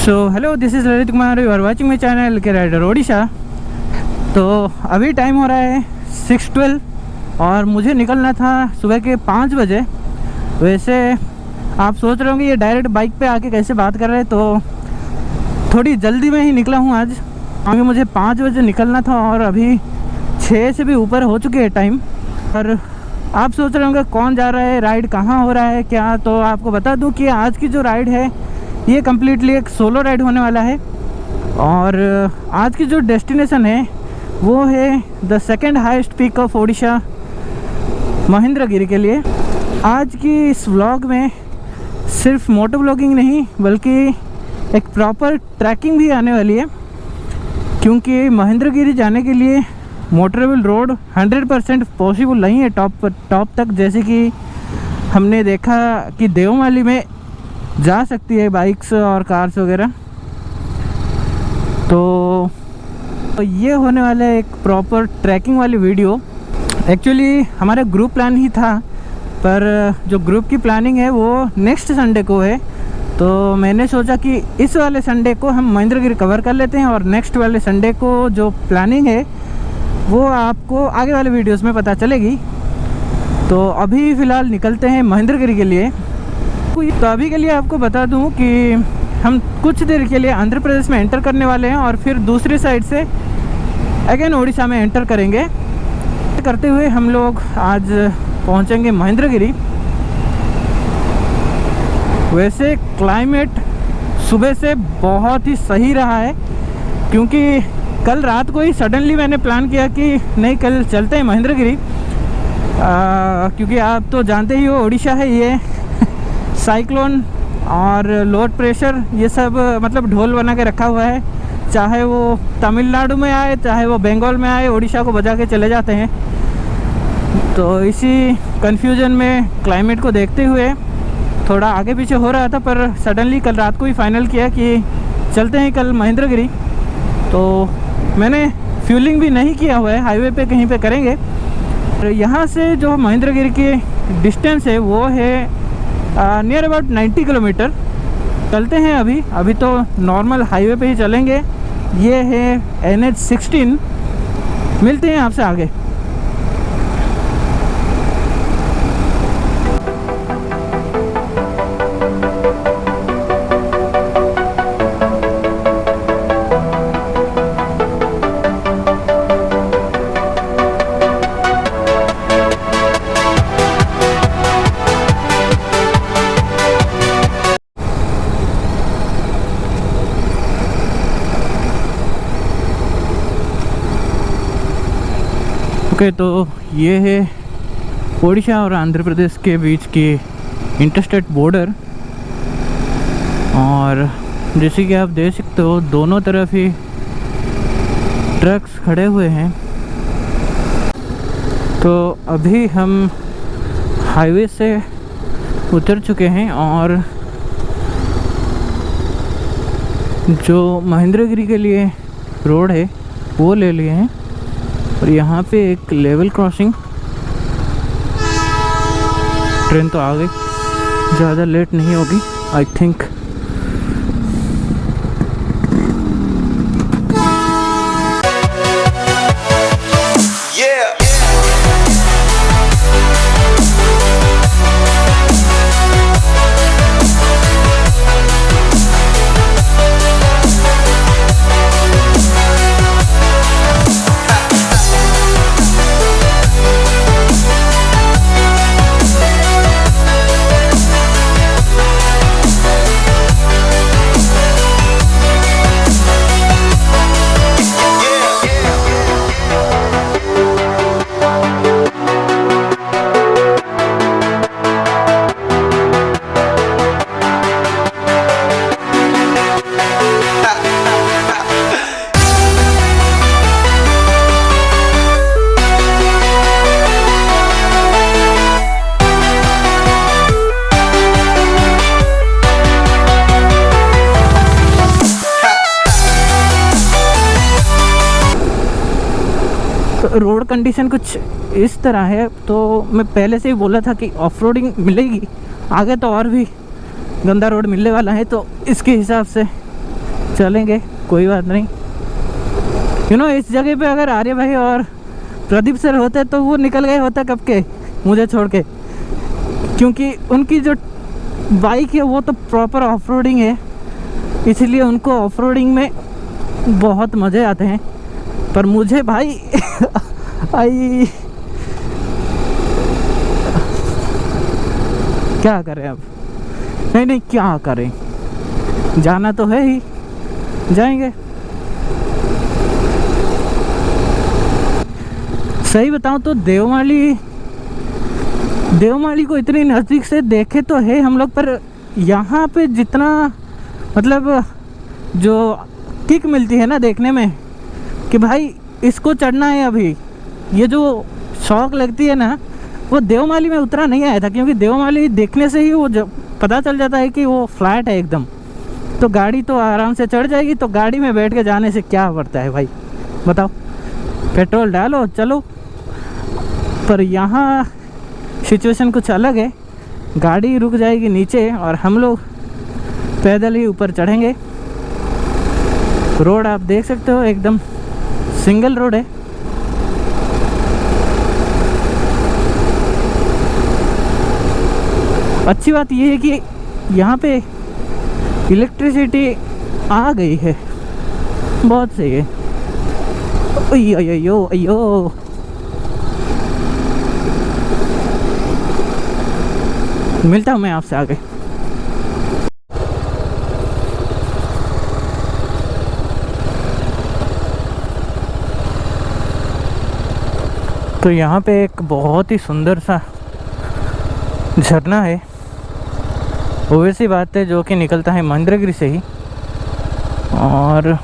So hello, this is Lalit Kumar, you are watching my channel K Rider Odisha. तो अभी time हो रहा है 6:12 और मुझे निकलना था सुबह के 5 बजे। वैसे आप सोच रहे होंगे ये डायरेक्ट बाइक पे आके कैसे बात कर रहे हैं, तो थोड़ी जल्दी में ही निकला हूँ आज, क्योंकि मुझे 5 बजे निकलना था और अभी 6 से भी ऊपर हो चुके हैं टाइम। और आप सोच रहे होंगे कौन जा रहा है, राइड कहाँ हो रहा है क्या, तो आपको बता दूँ कि आज की जो राइड है ये कम्प्लीटली एक सोलो राइड होने वाला है। और आज की जो डेस्टिनेशन है वो है the second highest peak of Odisha, Mahendragiri के लिए। आज की इस व्लॉग में सिर्फ मोटो व्लॉगिंग नहीं बल्कि एक प्रॉपर ट्रैकिंग भी आने वाली है, क्योंकि महेंद्रगिरी जाने के लिए मोटरेबल रोड 100% पॉसिबल नहीं है टॉप तक। जैसे कि हमने देखा कि देवमाली में जा सकती है बाइक्स और कार्स वगैरह, तो ये होने वाला है एक प्रॉपर ट्रैकिंग वाली वीडियो। एक्चुअली हमारा ग्रुप प्लान ही था, पर जो ग्रुप की प्लानिंग है वो नेक्स्ट संडे को है, तो मैंने सोचा कि इस वाले संडे को हम महेंद्रगिरी कवर कर लेते हैं और नेक्स्ट वाले संडे को जो प्लानिंग है वो आपको आगे वाले वीडियोस में पता चलेगी। तो अभी फ़िलहाल निकलते हैं महेंद्रगिरी के लिए। तो अभी के लिए आपको बता दूं कि हम कुछ देर के लिए आंध्र प्रदेश में एंटर करने वाले हैं और फिर दूसरी साइड से अगेन उड़ीसा में एंटर करेंगे। करते हुए हम लोग आज पहुंचेंगे महेंद्रगिरी। वैसे क्लाइमेट सुबह से बहुत ही सही रहा है, क्योंकि कल रात को ही सडनली मैंने प्लान किया कि नहीं कल चलते हैं महेंद्रगिरी, क्योंकि आप तो जानते ही हो उड़ीसा है ये साइक्लोन और लोड प्रेशर ये सब मतलब ढोल बना के रखा हुआ है। चाहे वो तमिलनाडु में आए चाहे वो बंगाल में आए, उड़ीसा को बजा के चले जाते हैं। तो इसी कन्फ्यूजन में क्लाइमेट को देखते हुए थोड़ा आगे पीछे हो रहा था, पर सडनली कल रात को ही फाइनल किया कि चलते हैं कल महेंद्रगिरी। तो मैंने फ्यूलिंग भी नहीं किया हुआ है, हाईवे पे कहीं पे करेंगे। यहाँ से जो महेंद्रगिरी की डिस्टेंस है वो है नियर अबाउट 90 किलोमीटर। चलते हैं अभी तो नॉर्मल हाईवे पे ही चलेंगे। ये है NH16। मिलते हैं आपसे आगे। तो ये है ओडिशा और आंध्र प्रदेश के बीच की इंटरस्टेट बॉर्डर, और जैसे कि आप देख सकते हो दोनों तरफ ही ट्रक्स खड़े हुए हैं। तो अभी हम हाईवे से उतर चुके हैं और जो महेंद्रगिरी के लिए रोड है वो ले लिए हैं। और यहाँ पे एक लेवल क्रॉसिंग, ट्रेन तो आ गई, ज़्यादा लेट नहीं होगी आई थिंक। रोड कंडीशन कुछ इस तरह है, तो मैं पहले से ही बोला था कि ऑफ रोडिंग मिलेगी, आगे तो और भी गंदा रोड मिलने वाला है, तो इसके हिसाब से चलेंगे, कोई बात नहीं। इस जगह पे अगर आर्य भाई और प्रदीप सर होते तो वो निकल गए होते कब के मुझे छोड़ के, क्योंकि उनकी जो बाइक है वो तो प्रॉपर ऑफ रोडिंग है, इसलिए उनको ऑफ रोडिंग में बहुत मज़े आते हैं। पर मुझे भाई आई क्या करें अब, नहीं क्या करें, जाना तो है ही, जाएंगे। सही बताऊं तो देवमाली को इतनी नज़दीक से देखे तो है हम लोग, पर यहाँ पे जितना मतलब जो किक मिलती है ना देखने में कि भाई इसको चढ़ना है अभी, ये जो शौक लगती है ना, वो देवमाली में उतना नहीं आया था। क्योंकि देवमाली देखने से ही वो जब पता चल जाता है कि वो फ्लैट है एकदम, तो गाड़ी तो आराम से चढ़ जाएगी। तो गाड़ी में बैठ के जाने से क्या पड़ता है भाई, बताओ, पेट्रोल डालो चलो। पर यहाँ सिचुएशन कुछ अलग है, गाड़ी रुक जाएगी नीचे और हम लोग पैदल ही ऊपर चढ़ेंगे। रोड आप देख सकते हो एकदम सिंगल रोड है। अच्छी बात यह है कि यहाँ पे इलेक्ट्रिसिटी आ गई है, बहुत सही है। अयो अयो मिलता हूँ मैं आपसे आगे। तो यहाँ पे एक बहुत ही सुंदर सा झरना है, वो वैसी बात है जो कि निकलता है महेंद्रगिरी से ही। और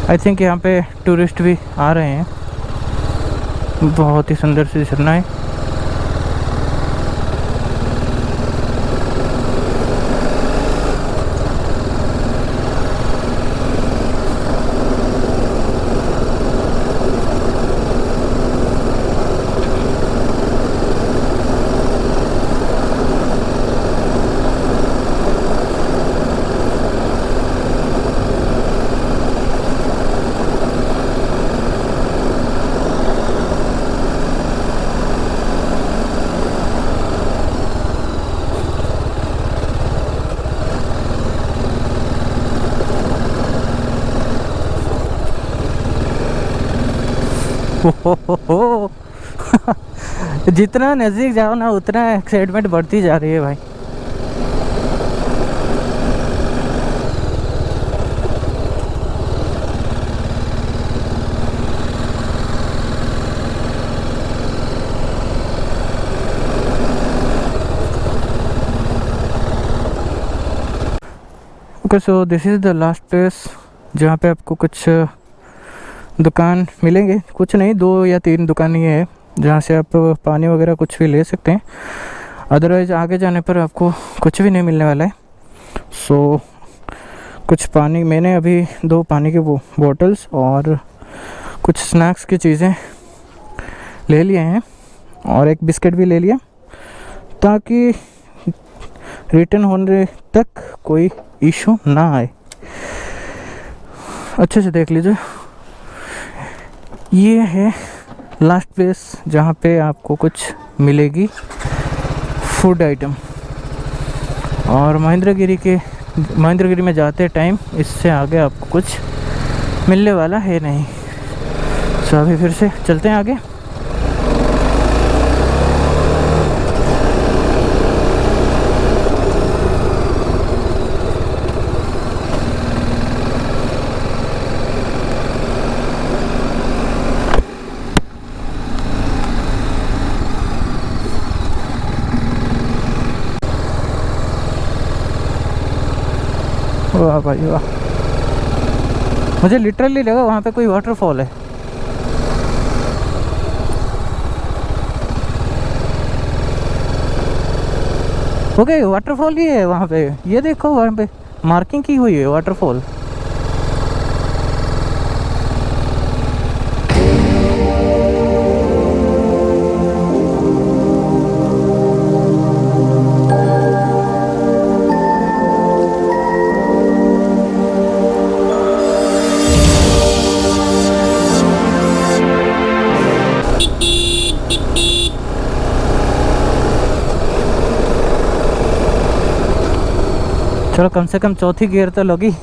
आई थिंक यहाँ पे टूरिस्ट भी आ रहे हैं। बहुत ही सुंदर सी झरना है। हो जितना नज़दीक जाओ ना उतना एक्साइटमेंट बढ़ती जा रही है भाई। Okay, so this is the last place जहाँ पे आपको कुछ दुकान मिलेंगे। कुछ नहीं, 2 या 3 दुकान ही है जहाँ से आप पानी वगैरह कुछ भी ले सकते हैं। अदरवाइज़ आगे जाने पर आपको कुछ भी नहीं मिलने वाला है। सो कुछ पानी, मैंने अभी 2 पानी के बॉटल्स और कुछ स्नैक्स की चीज़ें ले लिए हैं और एक बिस्किट भी ले लिया, ताकि रिटर्न होने तक कोई इशू ना आए। अच्छे से देख लीजिए, ये है लास्ट प्लेस जहाँ पे आपको कुछ मिलेगी फूड आइटम। और महेंद्रगिरी में जाते टाइम इससे आगे आपको कुछ मिलने वाला है नहीं। सो अभी फिर से चलते हैं आगे। वाह भाई वाह, मुझे लिटरली लगा वहाँ पे कोई वाटरफॉल है। ओके, वाटरफॉल ही है वहाँ पे, ये देखो वहाँ पे मार्किंग की हुई है वाटरफॉल। चलो कम से कम चौथी गियर तो लोगी।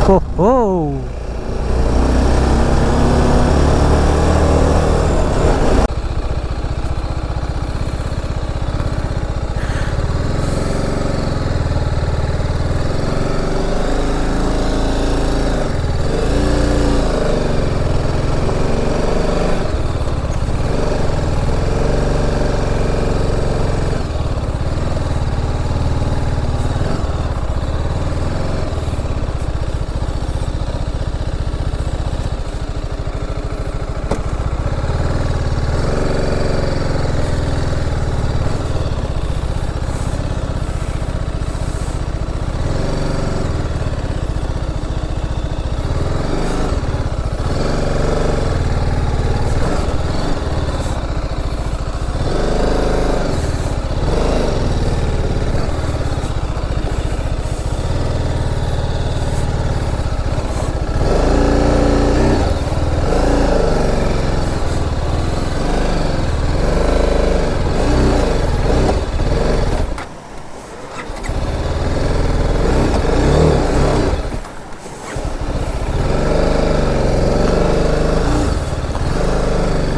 ओहो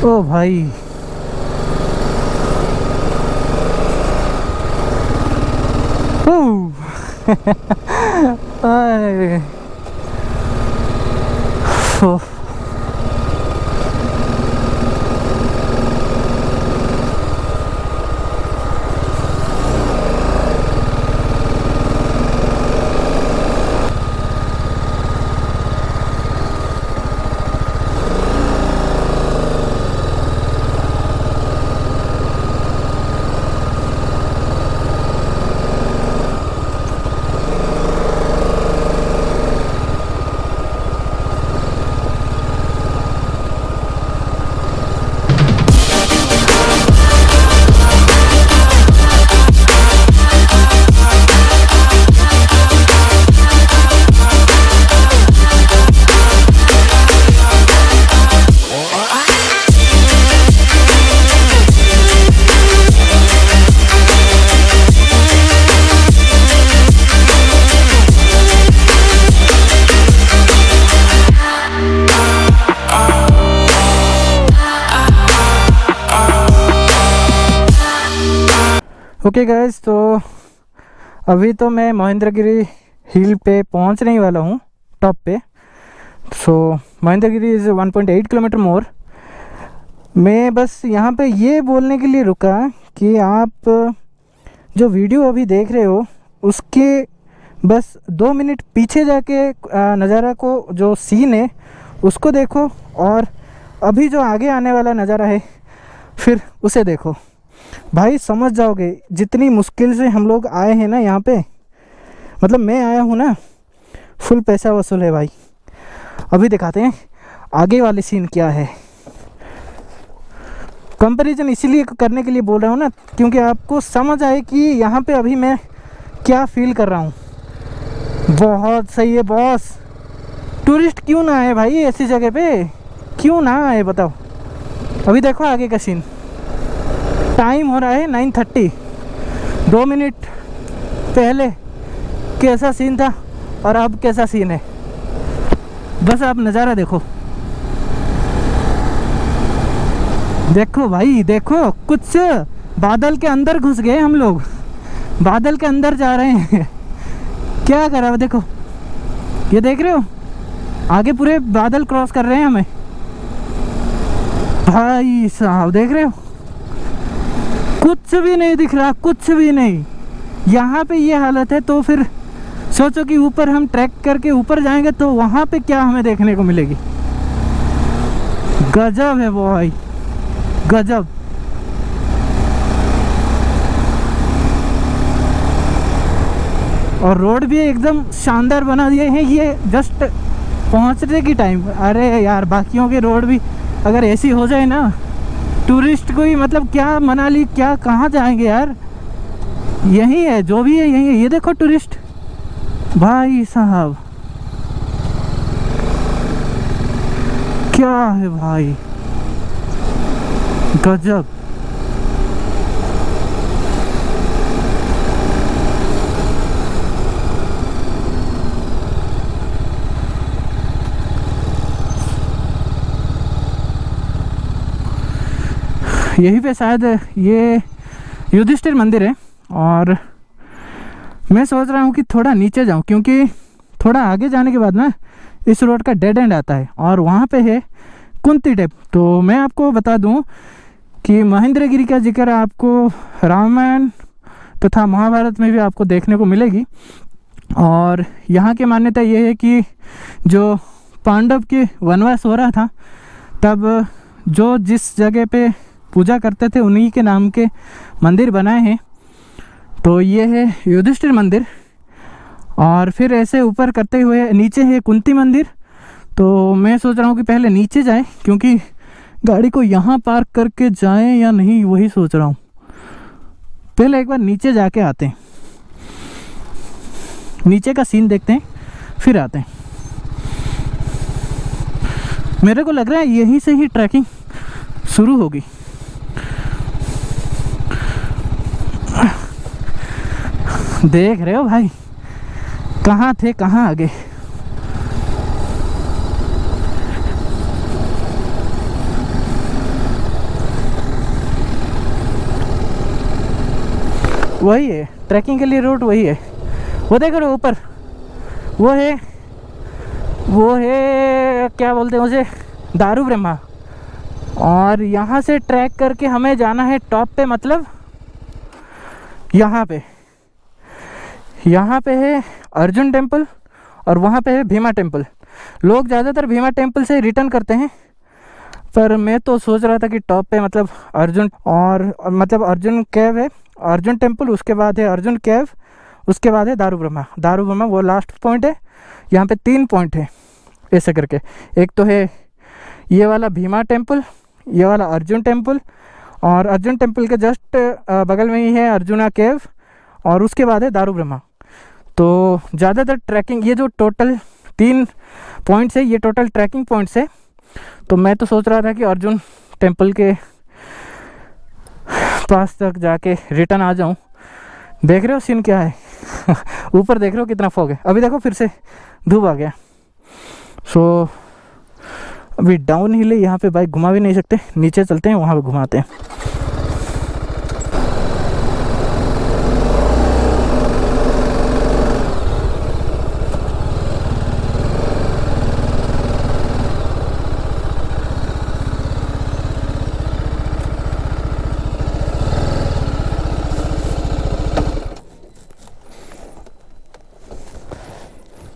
ओ भाई आए। ओह। ओके गाइस, तो अभी तो मैं महेंद्रगिरी हिल पे पहुंचने ही वाला हूँ, टॉप पे। सो महेंद्रगिरी इज़ 1.8 किलोमीटर मोर। मैं बस यहाँ पे ये बोलने के लिए रुका कि आप जो वीडियो अभी देख रहे हो उसके बस 2 मिनट पीछे जाके नज़ारा को, जो सीन है उसको देखो, और अभी जो आगे आने वाला नज़ारा है फिर उसे देखो। भाई समझ जाओगे, जितनी मुश्किल से हम लोग आए हैं ना यहाँ पे, मतलब मैं आया हूँ ना, फुल पैसा वसूल है भाई। अभी दिखाते हैं आगे वाले सीन क्या है। कंपैरिजन इसीलिए करने के लिए बोल रहा हूँ ना, क्योंकि आपको समझ आए कि यहाँ पे अभी मैं क्या फील कर रहा हूँ। बहुत सही है बॉस। टूरिस्ट क्यों ना आए भाई ऐसी जगह पे, क्यों ना आए बताओ। अभी देखो आगे का सीन। टाइम हो रहा है 9:30। 2 मिनट पहले कैसा सीन था और अब कैसा सीन है, बस आप नज़ारा देखो। देखो भाई देखो, कुछ बादल के अंदर घुस गए हम लोग, बादल के अंदर जा रहे हैं। क्या करा देखो, ये देख रहे हो, आगे पूरे बादल क्रॉस कर रहे हैं हमें। भाई साहब देख रहे हो, कुछ भी नहीं दिख रहा, कुछ भी नहीं। यहाँ पे ये हालत है तो फिर सोचो कि ऊपर हम ट्रैक करके ऊपर जाएंगे तो वहाँ पे क्या हमें देखने को मिलेगी। गजब है भाई, गजब। और रोड भी एकदम शानदार बना दिए हैं ये जस्ट पहुंचने की टाइम। अरे यार बाकियों के रोड भी अगर ऐसी हो जाए ना, टूरिस्ट को ही मतलब क्या मनाली क्या कहाँ जाएंगे यार। यही है जो भी है, यही है। ये देखो टूरिस्ट भाई साहब, क्या है भाई, गजब। यहीं पे शायद ये युधिष्ठिर मंदिर है और मैं सोच रहा हूँ कि थोड़ा नीचे जाऊँ, क्योंकि थोड़ा आगे जाने के बाद ना इस रोड का डेड एंड आता है और वहाँ पे है कुंती टेप। तो मैं आपको बता दूँ कि महेंद्रगिरी का जिक्र आपको रामायण तथा महाभारत में भी आपको देखने को मिलेगी। और यहाँ की मान्यता ये है कि जो पांडव के वनवास हो रहा था तब जो जिस जगह पे पूजा करते थे उन्हीं के नाम के मंदिर बनाए हैं। तो ये है युधिष्ठिर मंदिर और फिर ऐसे ऊपर करते हुए नीचे है कुंती मंदिर। तो मैं सोच रहा हूँ कि पहले नीचे जाएं, क्योंकि गाड़ी को यहाँ पार्क करके जाएं या नहीं वही सोच रहा हूँ। पहले एक बार नीचे जाके आते हैं, नीचे का सीन देखते हैं फिर आते हैं। मेरे को लग रहा है यहीं से ही ट्रैकिंग शुरू होगी। देख रहे हो भाई कहाँ थे कहाँ आ गए। वही है ट्रैकिंग के लिए रूट, वही है। वो देख रहे हो ऊपर वो है क्या बोलते हैं उसे, दारू ब्रह्मा। और यहाँ से ट्रैक करके हमें जाना है टॉप पे, मतलब यहाँ पे है अर्जुन टेम्पल और वहाँ पे है भीमा टेम्पल। लोग ज़्यादातर भीमा टेम्पल से रिटर्न करते हैं, पर मैं तो सोच रहा था कि टॉप पे मतलब अर्जुन और मतलब अर्जुन केव है, अर्जुन टेम्पल, उसके बाद है अर्जुन केव, उसके बाद है दारू ब्रह्मा वो लास्ट पॉइंट है। यहाँ पे 3 पॉइंट है ऐसे करके। एक तो है ये वाला भीमा टेम्पल, ये वाला अर्जुन टेम्पल, और अर्जुन टेम्पल के जस्ट बगल में ही है अर्जुना केव, और उसके बाद है दारू ब्रह्मा। तो ज़्यादातर ट्रैकिंग ये जो टोटल 3 पॉइंट्स है ये टोटल ट्रैकिंग पॉइंट्स है। तो मैं तो सोच रहा था कि अर्जुन टेम्पल के पास तक जाके रिटर्न आ जाऊं। देख रहे हो सीन क्या है ऊपर देख रहे हो कितना फॉग है। अभी देखो फिर से धूप आ गया। सो अभी डाउन हिल है, यहाँ पे बाइक घुमा भी नहीं सकते, नीचे चलते हैं वहाँ पे घुमाते हैं।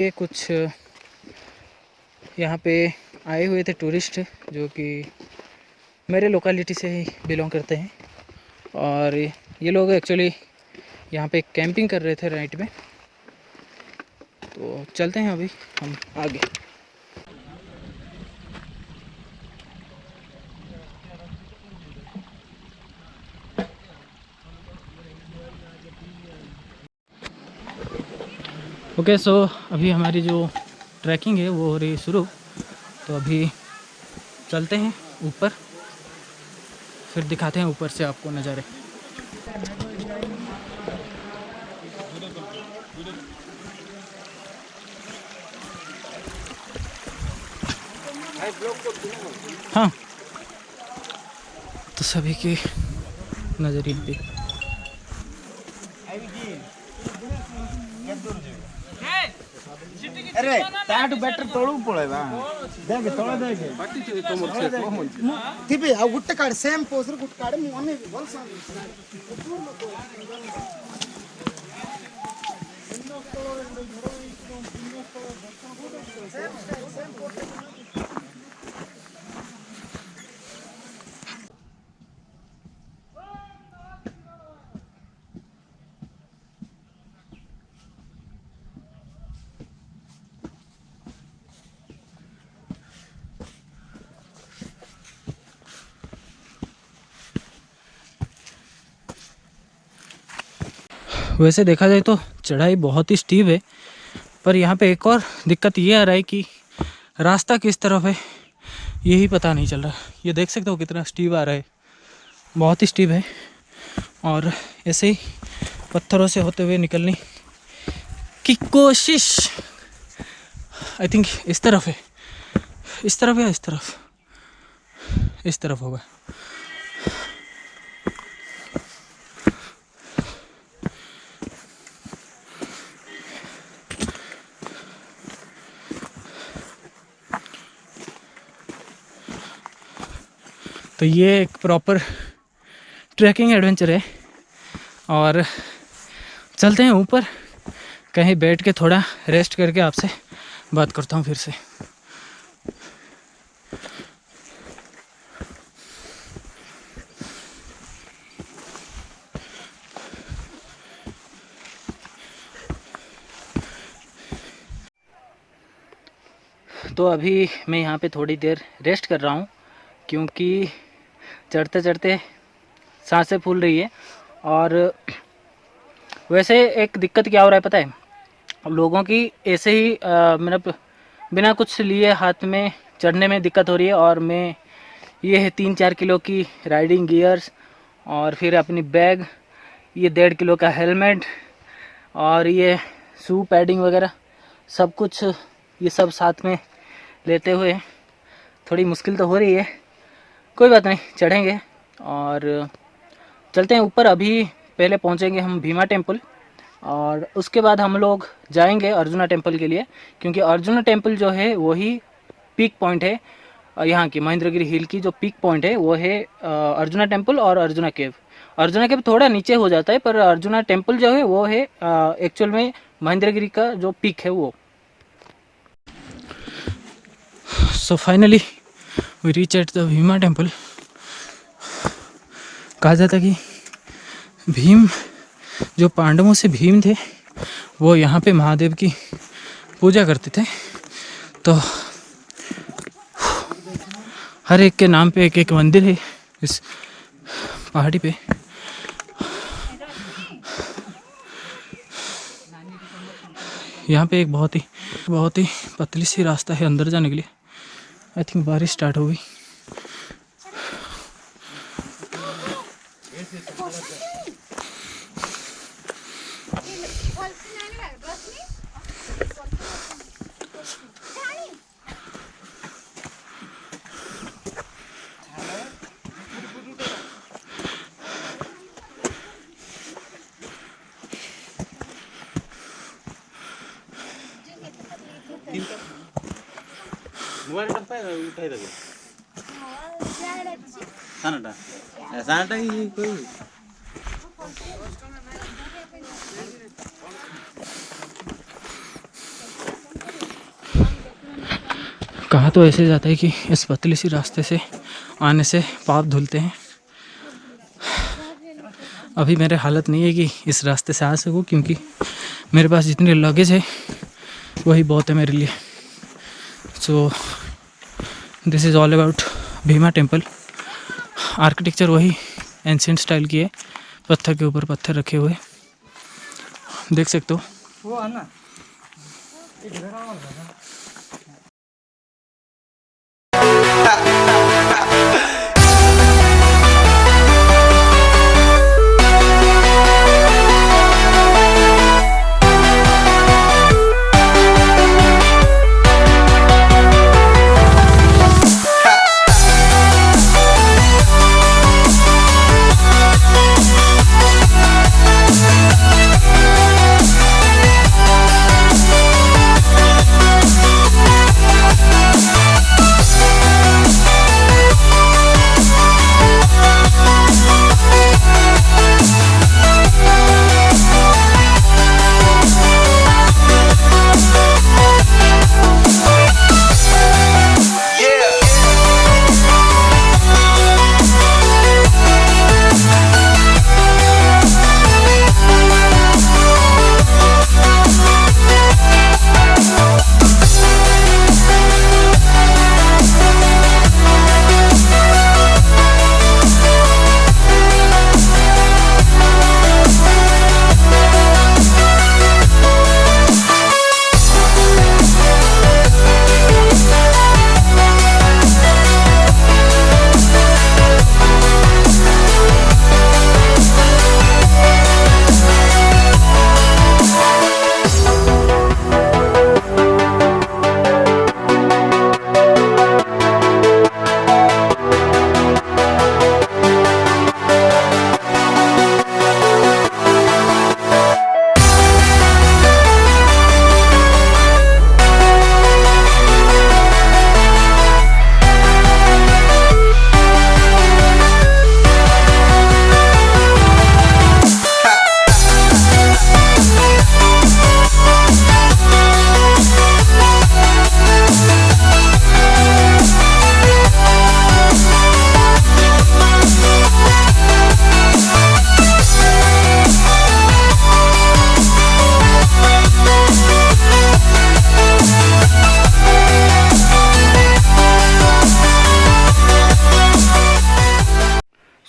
ये कुछ यहाँ पे आए हुए थे टूरिस्ट जो कि मेरे लोकेलिटी से ही बिलोंग करते हैं, और ये लोग एक्चुअली यहाँ पे कैंपिंग कर रहे थे राइट में। तो चलते हैं अभी हम आगे। ओके सो अभी हमारी जो ट्रैकिंग है वो हो रही शुरू। तो अभी चलते हैं ऊपर, फिर दिखाते हैं ऊपर से आपको नज़ारे। हाँ तो सभी के नज़रिए पे अरे ताटू बेटर तोड़ू पड़ेगा। देंगे थोड़ा देंगे ತಿಬಿ ಆ ಗುಟ್ಟ ಕಾಡು ಸೇಮ್ ಪೋಸ್ರು ಗುಟ್ಟ ಕಾಡು ಮೊನ್ನೆ ವರ್ಷ वैसे देखा जाए तो चढ़ाई बहुत ही स्टीप है, पर यहाँ पे एक और दिक्कत ये आ रहा है कि रास्ता किस तरफ है यही पता नहीं चल रहा। ये देख सकते हो कितना स्टीप आ रहा है, बहुत ही स्टीप है। और ऐसे ही पत्थरों से होते हुए निकलने की कोशिश आई थिंक इस तरफ है, इस तरफ या इस तरफ, इस तरफ होगा। तो ये एक प्रॉपर ट्रैकिंग एडवेंचर है और चलते हैं ऊपर, कहीं बैठ के थोड़ा रेस्ट करके आपसे बात करता हूँ फिर से। तो अभी मैं यहाँ पे थोड़ी देर रेस्ट कर रहा हूँ क्योंकि चढ़ते चढ़ते सांसें फूल रही है। और वैसे एक दिक्कत क्या हो रहा है पता है, लोगों की ऐसे ही मतलब बिना कुछ लिए हाथ में चढ़ने में दिक्कत हो रही है। और मैं ये है 3-4 किलो की राइडिंग गियर्स और फिर अपनी बैग, ये 1.5 किलो का हेलमेट और ये शू पैडिंग वगैरह सब कुछ, ये सब साथ में लेते हुए थोड़ी मुश्किल तो हो रही है। कोई बात नहीं, चढ़ेंगे और चलते हैं ऊपर। अभी पहले पहुंचेंगे हम भीमा टेम्पल और उसके बाद हम लोग जाएंगे अर्जुना टेम्पल के लिए, क्योंकि अर्जुना टेम्पल जो है वही पीक पॉइंट है यहाँ की। महेंद्रगिरी हिल की जो पीक पॉइंट है वो है अर्जुना टेम्पल और अर्जुना केव। अर्जुना केव थोड़ा नीचे हो जाता है, पर अर्जुना टेम्पल जो है वो है एक्चुअल में महेंद्रगिरी का जो पीक है वो। So finally we reach at the Bhima temple. कहा जाता कि भीम, जो पांडवों से भीम थे, वो यहाँ पे महादेव की पूजा करते थे। तो हर एक के नाम पे एक एक मंदिर है इस पहाड़ी पे। यहाँ पे एक बहुत ही पतली सी रास्ता है अंदर जाने के लिए। आई थिंक बारिश स्टार्ट हो गई। कहा तो ऐसे जाता है कि इस पतली सी रास्ते से आने से पाप धुलते हैं। अभी मेरे हालत नहीं है कि इस रास्ते से आ सकूं, क्योंकि मेरे पास जितने लगेज है वही बहुत है मेरे लिए। So this is all about Bhima temple. Architecture वही एंशिएंट स्टाइल की है, पत्थर के ऊपर पत्थर रखे हुए देख सकते हो।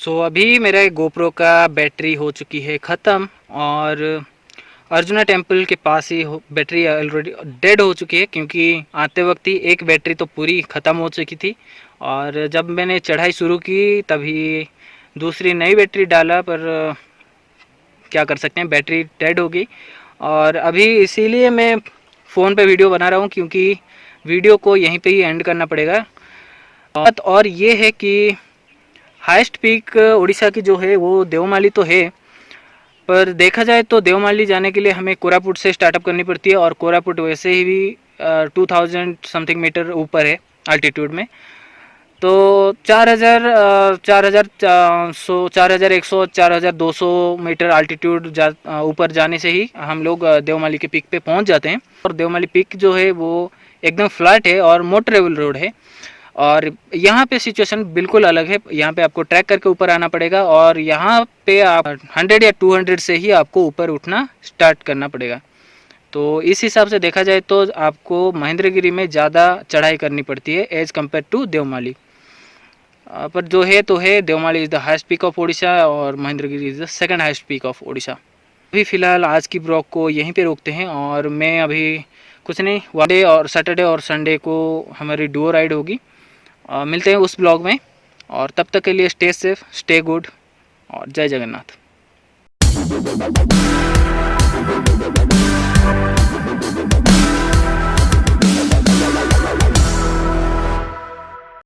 सो अभी मेरा गोप्रो का बैटरी हो चुकी है ख़त्म और अर्जुना टेम्पल के पास ही बैटरी ऑलरेडी डेड हो चुकी है, क्योंकि आते वक्त ही एक बैटरी तो पूरी ख़त्म हो चुकी थी और जब मैंने चढ़ाई शुरू की तभी दूसरी नई बैटरी डाला, पर क्या कर सकते हैं, बैटरी डेड हो गई। और अभी इसीलिए मैं फ़ोन पे वीडियो बना रहा हूँ, क्योंकि वीडियो को यहीं पे ही एंड करना पड़ेगा। और ये है कि हाईएस्ट पीक उड़ीसा की जो है वो देवमाली तो है, पर देखा जाए तो देवमाली जाने के लिए हमें कोरापुट से स्टार्टअप करनी पड़ती है और कोरापुट वैसे ही भी 2000 समथिंग मीटर ऊपर है अल्टीट्यूड में। तो 4100 4200 मीटर अल्टीट्यूड ऊपर जाने से ही हम लोग देवमाली के पीक पे पहुंच जाते हैं। और देवमाली पीक जो है वो एकदम फ्लैट है और मोटरेबल रोड है और यहाँ पे सिचुएशन बिल्कुल अलग है। यहाँ पे आपको ट्रैक करके ऊपर आना पड़ेगा और यहाँ पे आप 100 या 200 से ही आपको ऊपर उठना स्टार्ट करना पड़ेगा। तो इस हिसाब से देखा जाए तो आपको महेंद्रगिरी में ज़्यादा चढ़ाई करनी पड़ती है एज़ कम्पेयर टू देवमाली। पर जो है तो है, Deomali is the highest peak of Odisha और Mahendragiri is the second highest peak of Odisha. अभी फ़िलहाल आज की ब्लॉग को यहीं पे रोकते हैं और मैं अभी कुछ नहीं, वन और सैटरडे और संडे को हमारी डुओ राइड होगी। मिलते हैं उस ब्लॉग में और तब तक के लिए स्टे सेफ, स्टे गुड और जय जगन्नाथ।